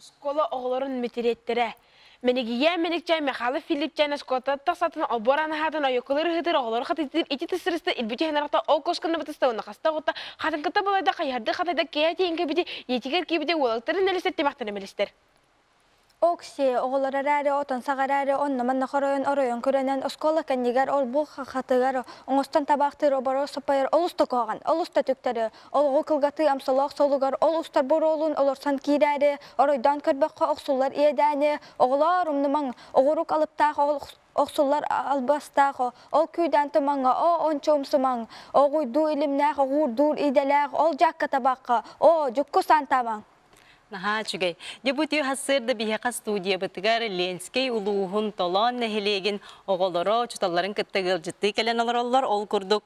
Скола оғыларын метереттере. Менегия менекчай мехалы Филипчайна скота тасатын оборан хатын ойокылыр хытыр оғылары хатытыр ити тысырысты илбүчі хенарақта ол кошканы бітісті оны қаста ғотта хатын кыта болайда қайарды хатайда кейтейін кебіде етігер кебіде олықтарын әлістер темақтаны мелістер. Окси оголарары отон сагарары онна манна хоройон оройон көрөнөн оскола кандигар ол бу хатыгар оңостон табактыр оборо сапайыр олуста коган олуста түктөрү олго кылгаты амсалак солугар ол устар боролун олорсан кирәре оройдан көрбөккө оксулар иедәне оглар умныман огорук алып таг оксулар албастагы ол күйдән тыманга о ончомсыман огуйду илимнәг огурдур иделәг ол жакка табакка о жукку сантаман. Наха чугай. Дебутию хасырда бихека студия бытыгар Ленский улуғын толон нехилеген оғолоро чуталарын кыттыгыл жытты келен алароллар ол курдук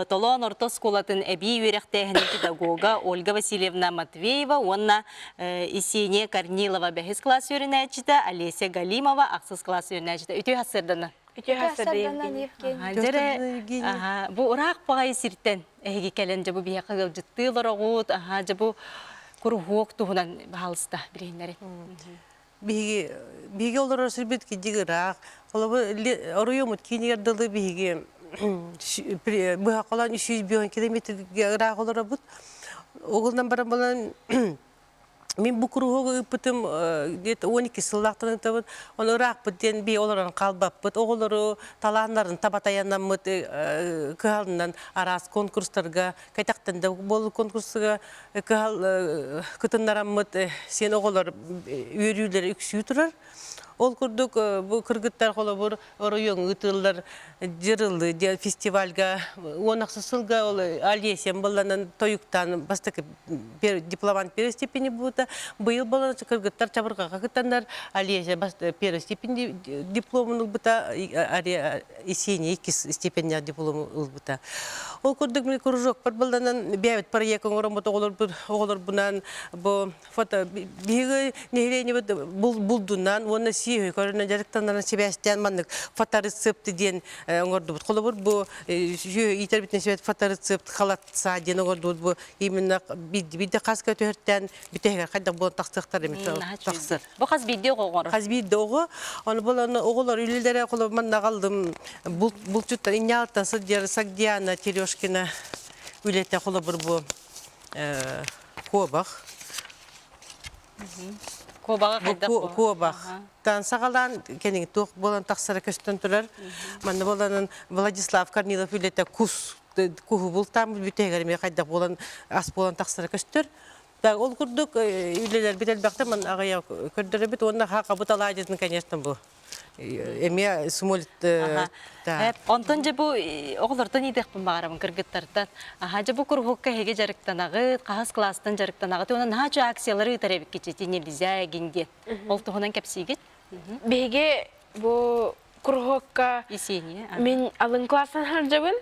толон орто сколатын эби үйректехни педагога Ольга Васильевна Матвеева, онна Исене Корнилова бәхіз класс өрінәчіті, Олеся Галимова ақсыз класс өрінәчіті. Үтүй хасырданы? Үтүй хасырда Евгений. Бұл ұрақ бағай сирттен әйге келен жабу бихека гыл жытты ларағуд, жабу Курухуок туһунан баалыста бирейнери. Биги олар сырбет кидигирак. Олабы оройомут кинердылы биги быха калан 300 километрге рак олар бут. Оголдан баран балан мен бу курухук пытым где-то 12 сыллактан табыт. Оны рак бутен би олардан калбап бут. Оголору талаандарын табатаяндан мыт калынан арас конкурстарга кайтактанда бол конкурсга кал кытындарам мыт сен оголор үйрүлөр үксүү турар. Ол курдук бу кыргыттар коло бор оройон ытылдар жырылды фестивальга онаксысылга ол Алесем баланын тоюктан бастык дипломант первой степени бута быйыл балан кыргыттар чабырга кытандар Алеся первой степени дипломын бута Исене 2 степени диплом бута. Ол курдук мен кружок бар баланын бевет проект оңоромот оголор бунан бу фото биги нехилени булдунан оны көрүнө жарыктандан Себастьян маннык фоторецепт ден оңорду бут. Колобур бу итер битен себет фоторецепт халатса ден оңорду бу именно бидде каска төрттен битеге кайда бу таксыктар эми таксыр. Бу каз видео когор. Каз видеого аны боланы оголор үйлдере колоб манна калдым. Булчуттан инялтасы дер Сагдиана Терешкина үйлете колобур бу кобах. Кобах. Тан сагалан кенин тук болан таксара көстөн турар. Мана боланын Владислав Корнилов үлете куху бултам бүтегерме кайда болан ас болан таксара көстөр. Да ол курдук үйлелер бител бакта мен агая көрдөрө бит онда хака буталайдын конечно бу. Эме сумолит да. Онтон же бу оглордон идекпин багарам кыргыттардан. Же бу кургукка хеге жарыктанагы, кахас класстан жарыктанагы, онан хача акциялары тарабик кечети небизя гинде. Ол тухунан кепсигит. Беге бу кургукка Исене. Мен алын класстан харжабын.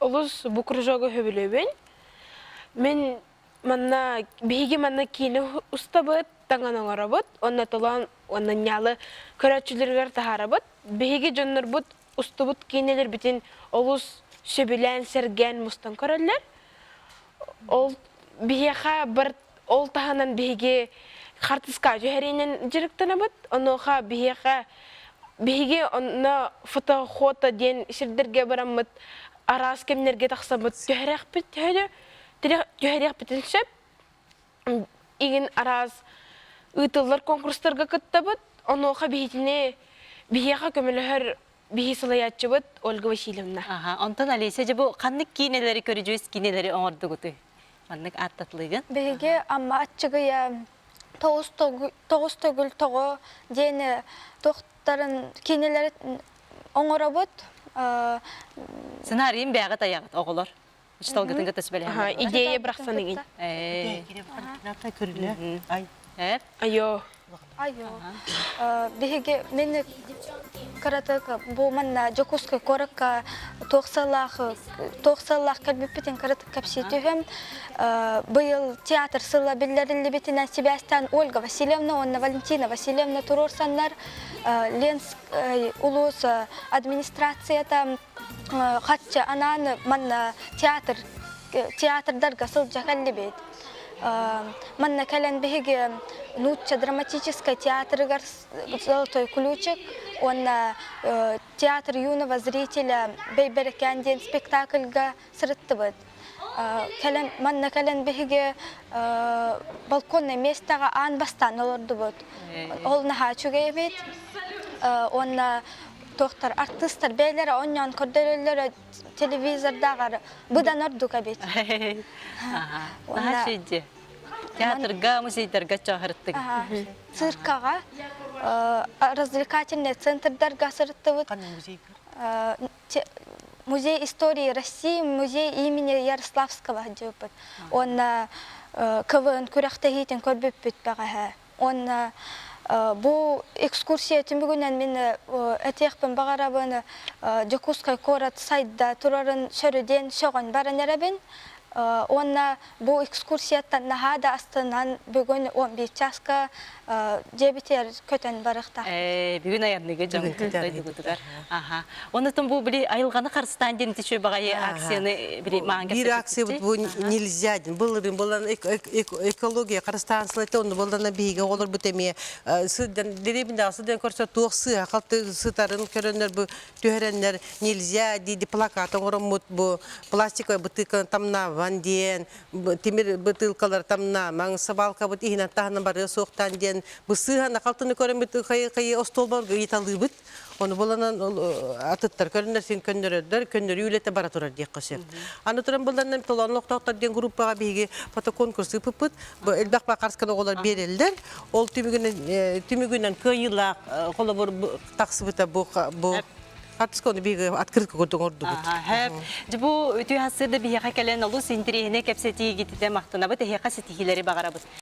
Олус бу кружогу хөбүлөбүн. Мен манна беге манна кини устабыт, таңан оңарабыт, онна толан онна нялы көрөчүлөргөр тахарабыт. Беге жоннор бут устубут кинелер битин олус сөбүлән серген мустан көрөллөр. Ол бега бір ол таханан беге хартыска жөһөринен жырыктанабыт. Оноха беге онна фото ден ширдерге барамыт. Арас кемнерге таксабыт жөһөрөкпүт төдө. Жөһөрөк битилшеп иген арас ытыллар конкурстарга кыттабыт. Оноха бейтине бега көмөлөр бихисылаячыбыт Ольга Васильевна. Онтон Олеся же бу кандык кинелери көрүжүбүз кинелери оңордугуту. Мандык аттатлыгын. Беге амма ачыгыя тоғыз төгүл того дени тоқтарын кинелери оңорабыт. Сценарийин бәгы таягыт оголор. Ишталгытын гытыс беле. Идея брахсаныгын. Айо. Беге мени каратык бу манна жокуска коракка тоқсалах калбиппетин каратык капсетүхем. Быйыл театр сыла биллерилли битинен Себастьян Ольга Васильевна, онна Валентина Васильевна турурсаннар Ленск улус администрацията хатча ананы манна театрдарга сылжа каллибет. манна кэлэн биһиги нутча драматический театрыгар «Золотой ключик», он театр юного зрителя «Бейберекян» ден спектакльга сырыттыбыт. Манна кэлэн биһиги балконный местага аан бастан олордубут. Ол нахачуге бит. Он доктор артисттар бейлери оннян көрдөрөлөр телевизордагы быдан ордука бит. Нахачиди. Театрга, музейдерга чагырттык. Циркага, развлекательный центрдарга сырыттыбыт. Музей истории России, музей имени Ярославского жопыт. Он КВН күрәхтәгитен көрбөп битбәгә. Он бу экскурсия түмүгүнөн мен этехпен багарабын Жокускай корат сайда турарын шөрөден шогон баранарабын. Он бу экскурсияттан нахада астынан бүгүн 11 часка жебитер көтөн барыкта. Бүгүн аярныгы жагытыгытыгар. Онутун бу били айылганы карсытан ден тишө багай акцияны били маңга. Bir акция bu нельзя. Булын экология карстанслыты onu булдан биге olur bu temeye. Sıdan deribinde sıdan көрсө тоқсы акылты сытарын көрөнөр bu төһөрөннөр нельзя диди плакат оңромут bu пластиковый бутылка тамна ванден темир бутылкалар тамна маң сабалка бут ихна тахна бары соктан ден bu сыгана калтыны көрөмүт кайы остолбор италыбыт. Onu bulanın atıtlar körünler sen köndürödür, köndür üylete bara turar diye kasıp. Anlatıran bulanın tolanlıqtaqtar diyen gruppaga bigi foto konkursu pıpıt. Bu elbaqba qarskana olar berildir. Ol tümügünden kıyılaq, kola bur taqsıbıta bu Artıskonu bigi atkırkı kodun ordu. Hep. Bu tüy hasırda bir hekalen alu sintirihine kepsetiyi gitti de mahtına bu teheka setihileri bağarabız.